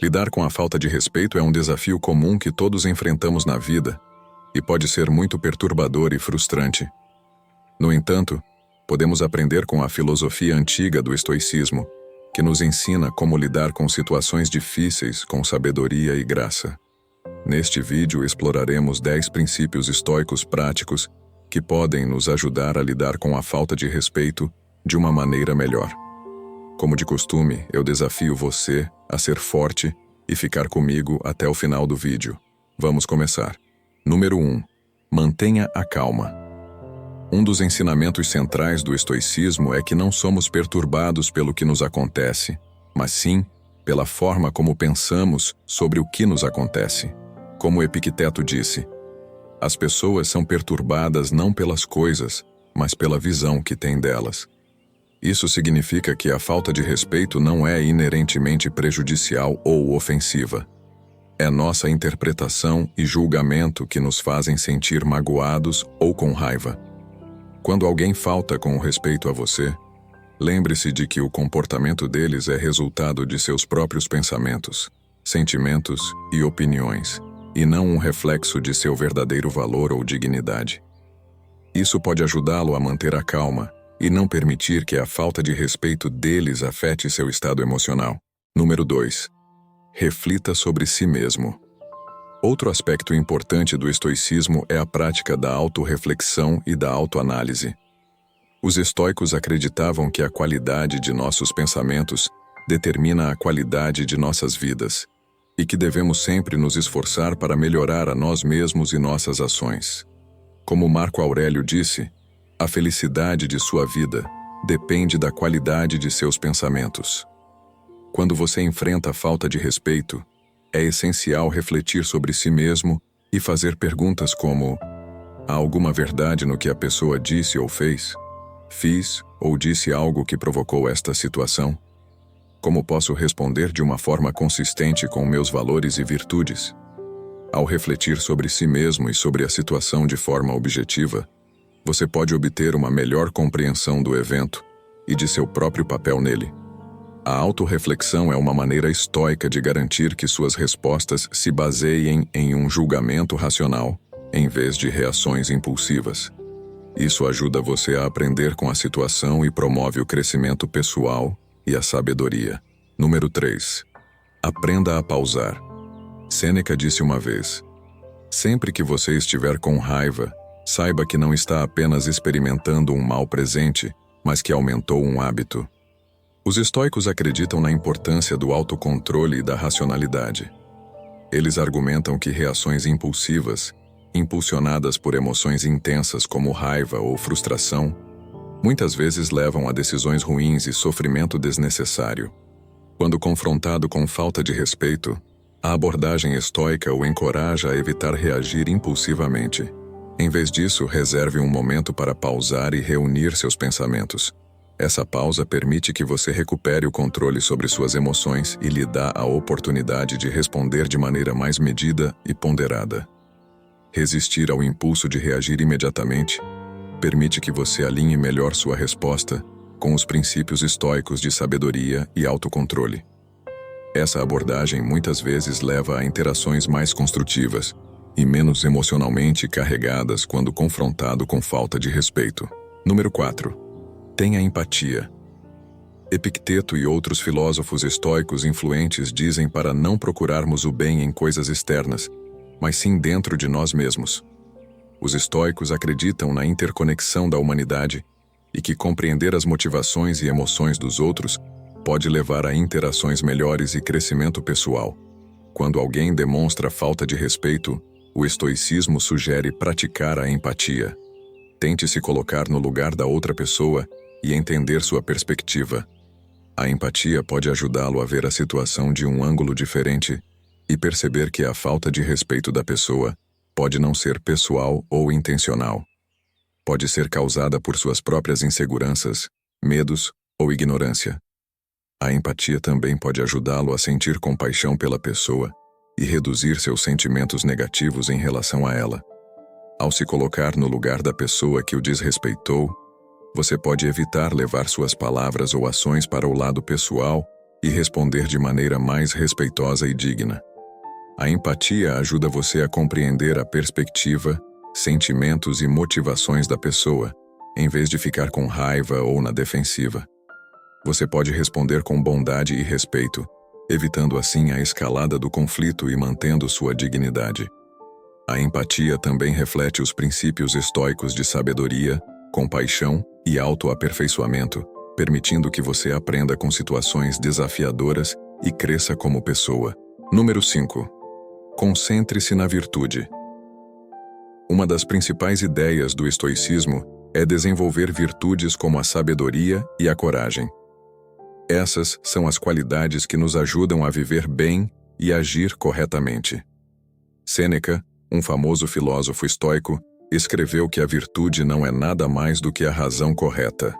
Lidar com a falta de respeito é um desafio comum que todos enfrentamos na vida e pode ser muito perturbador e frustrante. No entanto, podemos aprender com a filosofia antiga do estoicismo, que nos ensina como lidar com situações difíceis com sabedoria e graça. Neste vídeo exploraremos 10 princípios estoicos práticos que podem nos ajudar a lidar com a falta de respeito de uma maneira melhor. Como de costume, eu desafio você a ser forte e ficar comigo até o final do vídeo. Vamos começar. Número 1. Mantenha a calma. Um dos ensinamentos centrais do estoicismo é que não somos perturbados pelo que nos acontece, mas sim pela forma como pensamos sobre o que nos acontece. Como Epicteto disse, as pessoas são perturbadas não pelas coisas, mas pela visão que têm delas. Isso significa que a falta de respeito não é inerentemente prejudicial ou ofensiva. É nossa interpretação e julgamento que nos fazem sentir magoados ou com raiva. Quando alguém falta com respeito a você, lembre-se de que o comportamento deles é resultado de seus próprios pensamentos, sentimentos e opiniões, e não um reflexo de seu verdadeiro valor ou dignidade. Isso pode ajudá-lo a manter a calma e não permitir que a falta de respeito deles afete seu estado emocional. Número 2. Reflita sobre si mesmo. Outro aspecto importante do estoicismo é a prática da autorreflexão e da autoanálise. Os estoicos acreditavam que a qualidade de nossos pensamentos determina a qualidade de nossas vidas, e que devemos sempre nos esforçar para melhorar a nós mesmos e nossas ações. Como Marco Aurélio disse, a felicidade de sua vida depende da qualidade de seus pensamentos. Quando você enfrenta a falta de respeito, é essencial refletir sobre si mesmo e fazer perguntas como: há alguma verdade no que a pessoa disse ou fez? Fiz ou disse algo que provocou esta situação? Como posso responder de uma forma consistente com meus valores e virtudes? Ao refletir sobre si mesmo e sobre a situação de forma objetiva, você pode obter uma melhor compreensão do evento e de seu próprio papel nele. A autorreflexão é uma maneira estoica de garantir que suas respostas se baseiem em um julgamento racional, em vez de reações impulsivas. Isso ajuda você a aprender com a situação e promove o crescimento pessoal e a sabedoria. Número 3. Aprenda a pausar. Sêneca disse uma vez: sempre que você estiver com raiva, saiba que não está apenas experimentando um mal presente, mas que aumentou um hábito. Os estoicos acreditam na importância do autocontrole e da racionalidade. Eles argumentam que reações impulsivas, impulsionadas por emoções intensas como raiva ou frustração, muitas vezes levam a decisões ruins e sofrimento desnecessário. Quando confrontado com falta de respeito, a abordagem estoica o encoraja a evitar reagir impulsivamente. Em vez disso, reserve um momento para pausar e reunir seus pensamentos. Essa pausa permite que você recupere o controle sobre suas emoções e lhe dá a oportunidade de responder de maneira mais medida e ponderada. Resistir ao impulso de reagir imediatamente permite que você alinhe melhor sua resposta com os princípios estoicos de sabedoria e autocontrole. Essa abordagem muitas vezes leva a interações mais construtivas e menos emocionalmente carregadas quando confrontado com falta de respeito. Número 4. Tenha empatia. Epicteto e outros filósofos estoicos influentes dizem para não procurarmos o bem em coisas externas, mas sim dentro de nós mesmos. Os estoicos acreditam na interconexão da humanidade e que compreender as motivações e emoções dos outros pode levar a interações melhores e crescimento pessoal. Quando alguém demonstra falta de respeito, o estoicismo sugere praticar a empatia. Tente se colocar no lugar da outra pessoa e entender sua perspectiva. A empatia pode ajudá-lo a ver a situação de um ângulo diferente e perceber que a falta de respeito da pessoa pode não ser pessoal ou intencional. Pode ser causada por suas próprias inseguranças, medos ou ignorância. A empatia também pode ajudá-lo a sentir compaixão pela pessoa e reduzir seus sentimentos negativos em relação a ela. Ao se colocar no lugar da pessoa que o desrespeitou, você pode evitar levar suas palavras ou ações para o lado pessoal e responder de maneira mais respeitosa e digna. A empatia ajuda você a compreender a perspectiva, sentimentos e motivações da pessoa, em vez de ficar com raiva ou na defensiva. Você pode responder com bondade e respeito, evitando assim a escalada do conflito e mantendo sua dignidade. A empatia também reflete os princípios estoicos de sabedoria, compaixão e autoaperfeiçoamento, permitindo que você aprenda com situações desafiadoras e cresça como pessoa. Número 5. Concentre-se na virtude. Uma das principais ideias do estoicismo é desenvolver virtudes como a sabedoria e a coragem. Essas são as qualidades que nos ajudam a viver bem e agir corretamente. Sêneca, um famoso filósofo estoico, escreveu que a virtude não é nada mais do que a razão correta.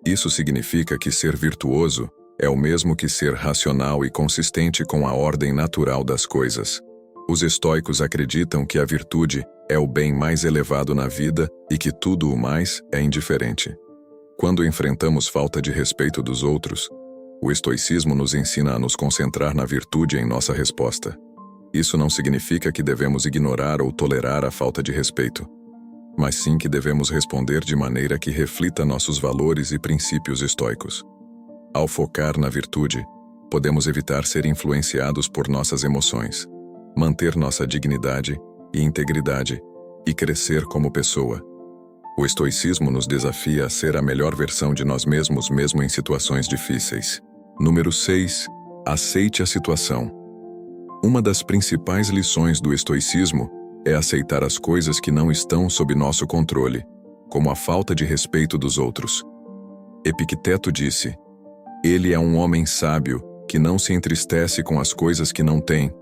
Isso significa que ser virtuoso é o mesmo que ser racional e consistente com a ordem natural das coisas. Os estoicos acreditam que a virtude é o bem mais elevado na vida e que tudo o mais é indiferente. Quando enfrentamos falta de respeito dos outros, o estoicismo nos ensina a nos concentrar na virtude em nossa resposta. Isso não significa que devemos ignorar ou tolerar a falta de respeito, mas sim que devemos responder de maneira que reflita nossos valores e princípios estoicos. Ao focar na virtude, podemos evitar ser influenciados por nossas emoções, manter nossa dignidade e integridade e crescer como pessoa. O estoicismo nos desafia a ser a melhor versão de nós mesmos mesmo em situações difíceis. Número 6. Aceite a situação. Uma das principais lições do estoicismo é aceitar as coisas que não estão sob nosso controle, como a falta de respeito dos outros. Epicteto disse: "Ele é um homem sábio que não se entristece com as coisas que não tem,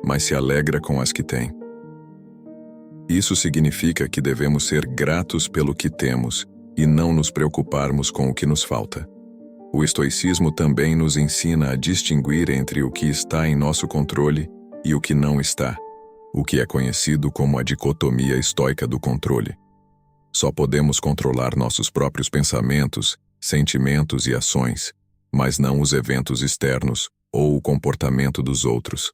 mas se alegra com as que tem." Isso significa que devemos ser gratos pelo que temos e não nos preocuparmos com o que nos falta. O estoicismo também nos ensina a distinguir entre o que está em nosso controle e o que não está, o que é conhecido como a dicotomia estoica do controle. Só podemos controlar nossos próprios pensamentos, sentimentos e ações, mas não os eventos externos ou o comportamento dos outros.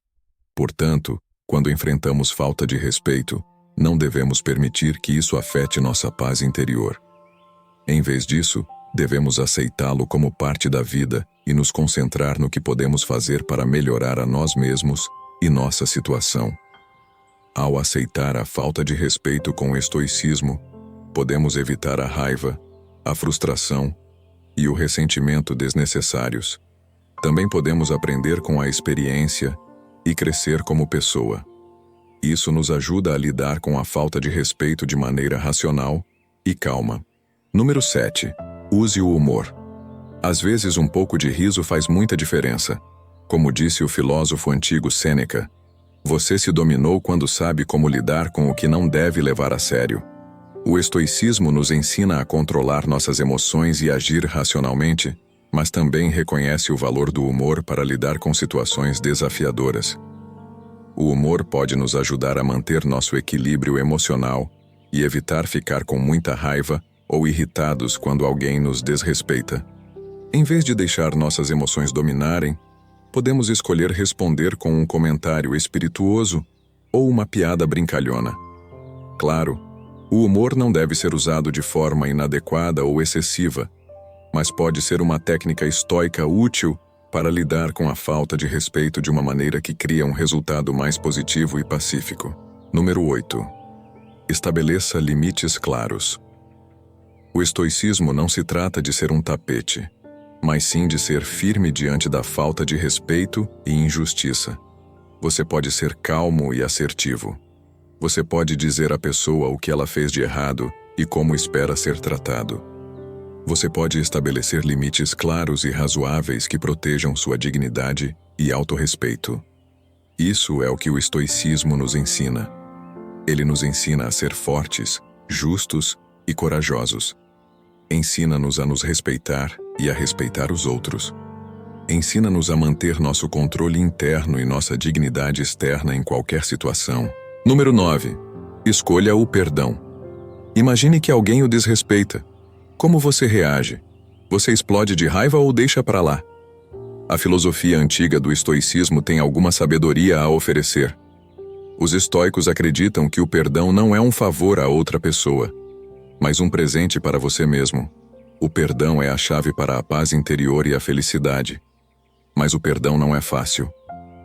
Portanto, quando enfrentamos falta de respeito, não devemos permitir que isso afete nossa paz interior. Em vez disso, devemos aceitá-lo como parte da vida e nos concentrar no que podemos fazer para melhorar a nós mesmos e nossa situação. Ao aceitar a falta de respeito com estoicismo, podemos evitar a raiva, a frustração e o ressentimento desnecessários. Também podemos aprender com a experiência e crescer como pessoa. Isso nos ajuda a lidar com a falta de respeito de maneira racional e calma. Número 7. Use o humor. Às vezes um pouco de riso faz muita diferença. Como disse o filósofo antigo Sêneca, você se dominou quando sabe como lidar com o que não deve levar a sério. O estoicismo nos ensina a controlar nossas emoções e agir racionalmente, mas também reconhece o valor do humor para lidar com situações desafiadoras. O humor pode nos ajudar a manter nosso equilíbrio emocional e evitar ficar com muita raiva ou irritados quando alguém nos desrespeita. Em vez de deixar nossas emoções dominarem, podemos escolher responder com um comentário espirituoso ou uma piada brincalhona. Claro, o humor não deve ser usado de forma inadequada ou excessiva, mas pode ser uma técnica estoica útil para lidar com a falta de respeito de uma maneira que cria um resultado mais positivo e pacífico. Número 8. Estabeleça limites claros. O estoicismo não se trata de ser um tapete, mas sim de ser firme diante da falta de respeito e injustiça. Você pode ser calmo e assertivo. Você pode dizer à pessoa o que ela fez de errado e como espera ser tratado. Você pode estabelecer limites claros e razoáveis que protejam sua dignidade e autorrespeito. Isso é o que o estoicismo nos ensina. Ele nos ensina a ser fortes, justos e corajosos. Ensina-nos a nos respeitar e a respeitar os outros. Ensina-nos a manter nosso controle interno e nossa dignidade externa em qualquer situação. Número 9. Escolha o perdão. Imagine que alguém o desrespeita. Como você reage? Você explode de raiva ou deixa para lá? A filosofia antiga do estoicismo tem alguma sabedoria a oferecer. Os estoicos acreditam que o perdão não é um favor a outra pessoa, mas um presente para você mesmo. O perdão é a chave para a paz interior e a felicidade. Mas o perdão não é fácil.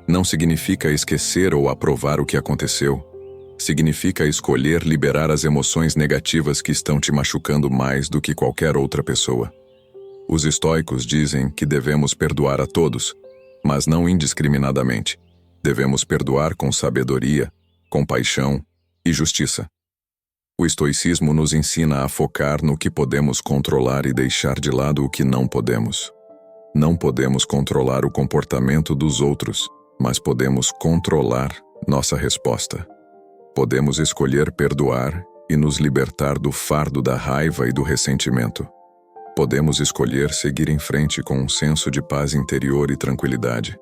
Não significa esquecer ou aprovar o que aconteceu. Significa escolher liberar as emoções negativas que estão te machucando mais do que qualquer outra pessoa. Os estoicos dizem que devemos perdoar a todos, mas não indiscriminadamente. Devemos perdoar com sabedoria, compaixão e justiça. O estoicismo nos ensina a focar no que podemos controlar e deixar de lado o que não podemos. Não podemos controlar o comportamento dos outros, mas podemos controlar nossa resposta. Podemos escolher perdoar e nos libertar do fardo da raiva e do ressentimento. Podemos escolher seguir em frente com um senso de paz interior e tranquilidade.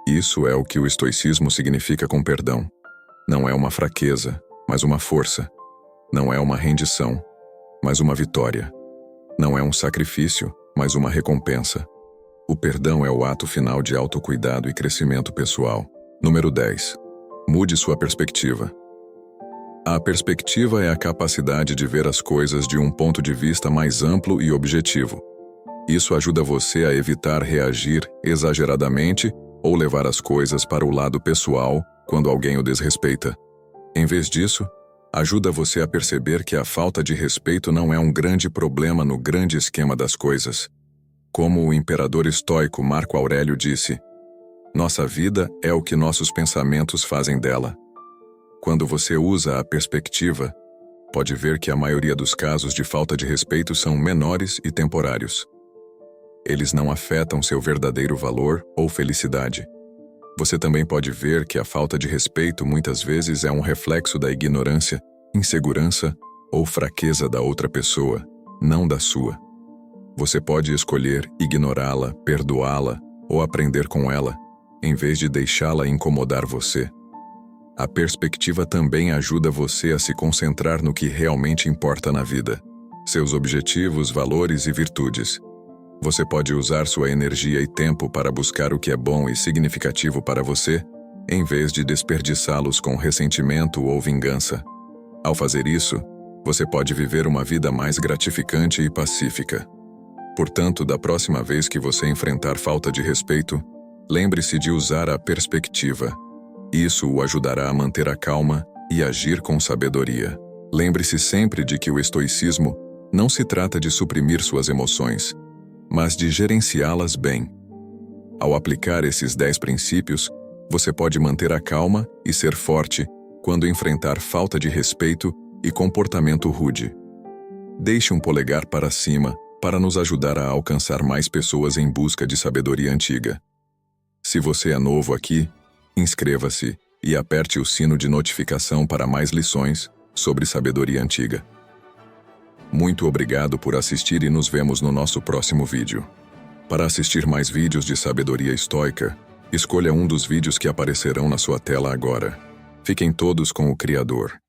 Isso é o que o estoicismo significa com perdão. Não é uma fraqueza, mas uma força. Não é uma rendição, mas uma vitória. Não é um sacrifício, mas uma recompensa. O perdão é o ato final de autocuidado e crescimento pessoal. Número 10. Mude sua perspectiva. A perspectiva é a capacidade de ver as coisas de um ponto de vista mais amplo e objetivo. Isso ajuda você a evitar reagir exageradamente ou levar as coisas para o lado pessoal quando alguém o desrespeita. Em vez disso, ajuda você a perceber que a falta de respeito não é um grande problema no grande esquema das coisas. Como o imperador estoico Marco Aurélio disse, nossa vida é o que nossos pensamentos fazem dela. Quando você usa a perspectiva, pode ver que a maioria dos casos de falta de respeito são menores e temporários. Eles não afetam seu verdadeiro valor ou felicidade. Você também pode ver que a falta de respeito muitas vezes é um reflexo da ignorância, insegurança ou fraqueza da outra pessoa, não da sua. Você pode escolher ignorá-la, perdoá-la ou aprender com ela, em vez de deixá-la incomodar você. A perspectiva também ajuda você a se concentrar no que realmente importa na vida, seus objetivos, valores e virtudes. Você pode usar sua energia e tempo para buscar o que é bom e significativo para você, em vez de desperdiçá-los com ressentimento ou vingança. Ao fazer isso, você pode viver uma vida mais gratificante e pacífica. Portanto, da próxima vez que você enfrentar falta de respeito, lembre-se de usar a perspectiva. Isso o ajudará a manter a calma e agir com sabedoria. Lembre-se sempre de que o estoicismo não se trata de suprimir suas emoções, mas de gerenciá-las bem. Ao aplicar esses 10 princípios, você pode manter a calma e ser forte quando enfrentar falta de respeito e comportamento rude. Deixe um polegar para cima para nos ajudar a alcançar mais pessoas em busca de sabedoria antiga. Se você é novo aqui, inscreva-se e aperte o sino de notificação para mais lições sobre sabedoria antiga. Muito obrigado por assistir e nos vemos no nosso próximo vídeo. Para assistir mais vídeos de sabedoria estoica, escolha um dos vídeos que aparecerão na sua tela agora. Fiquem todos com o Criador.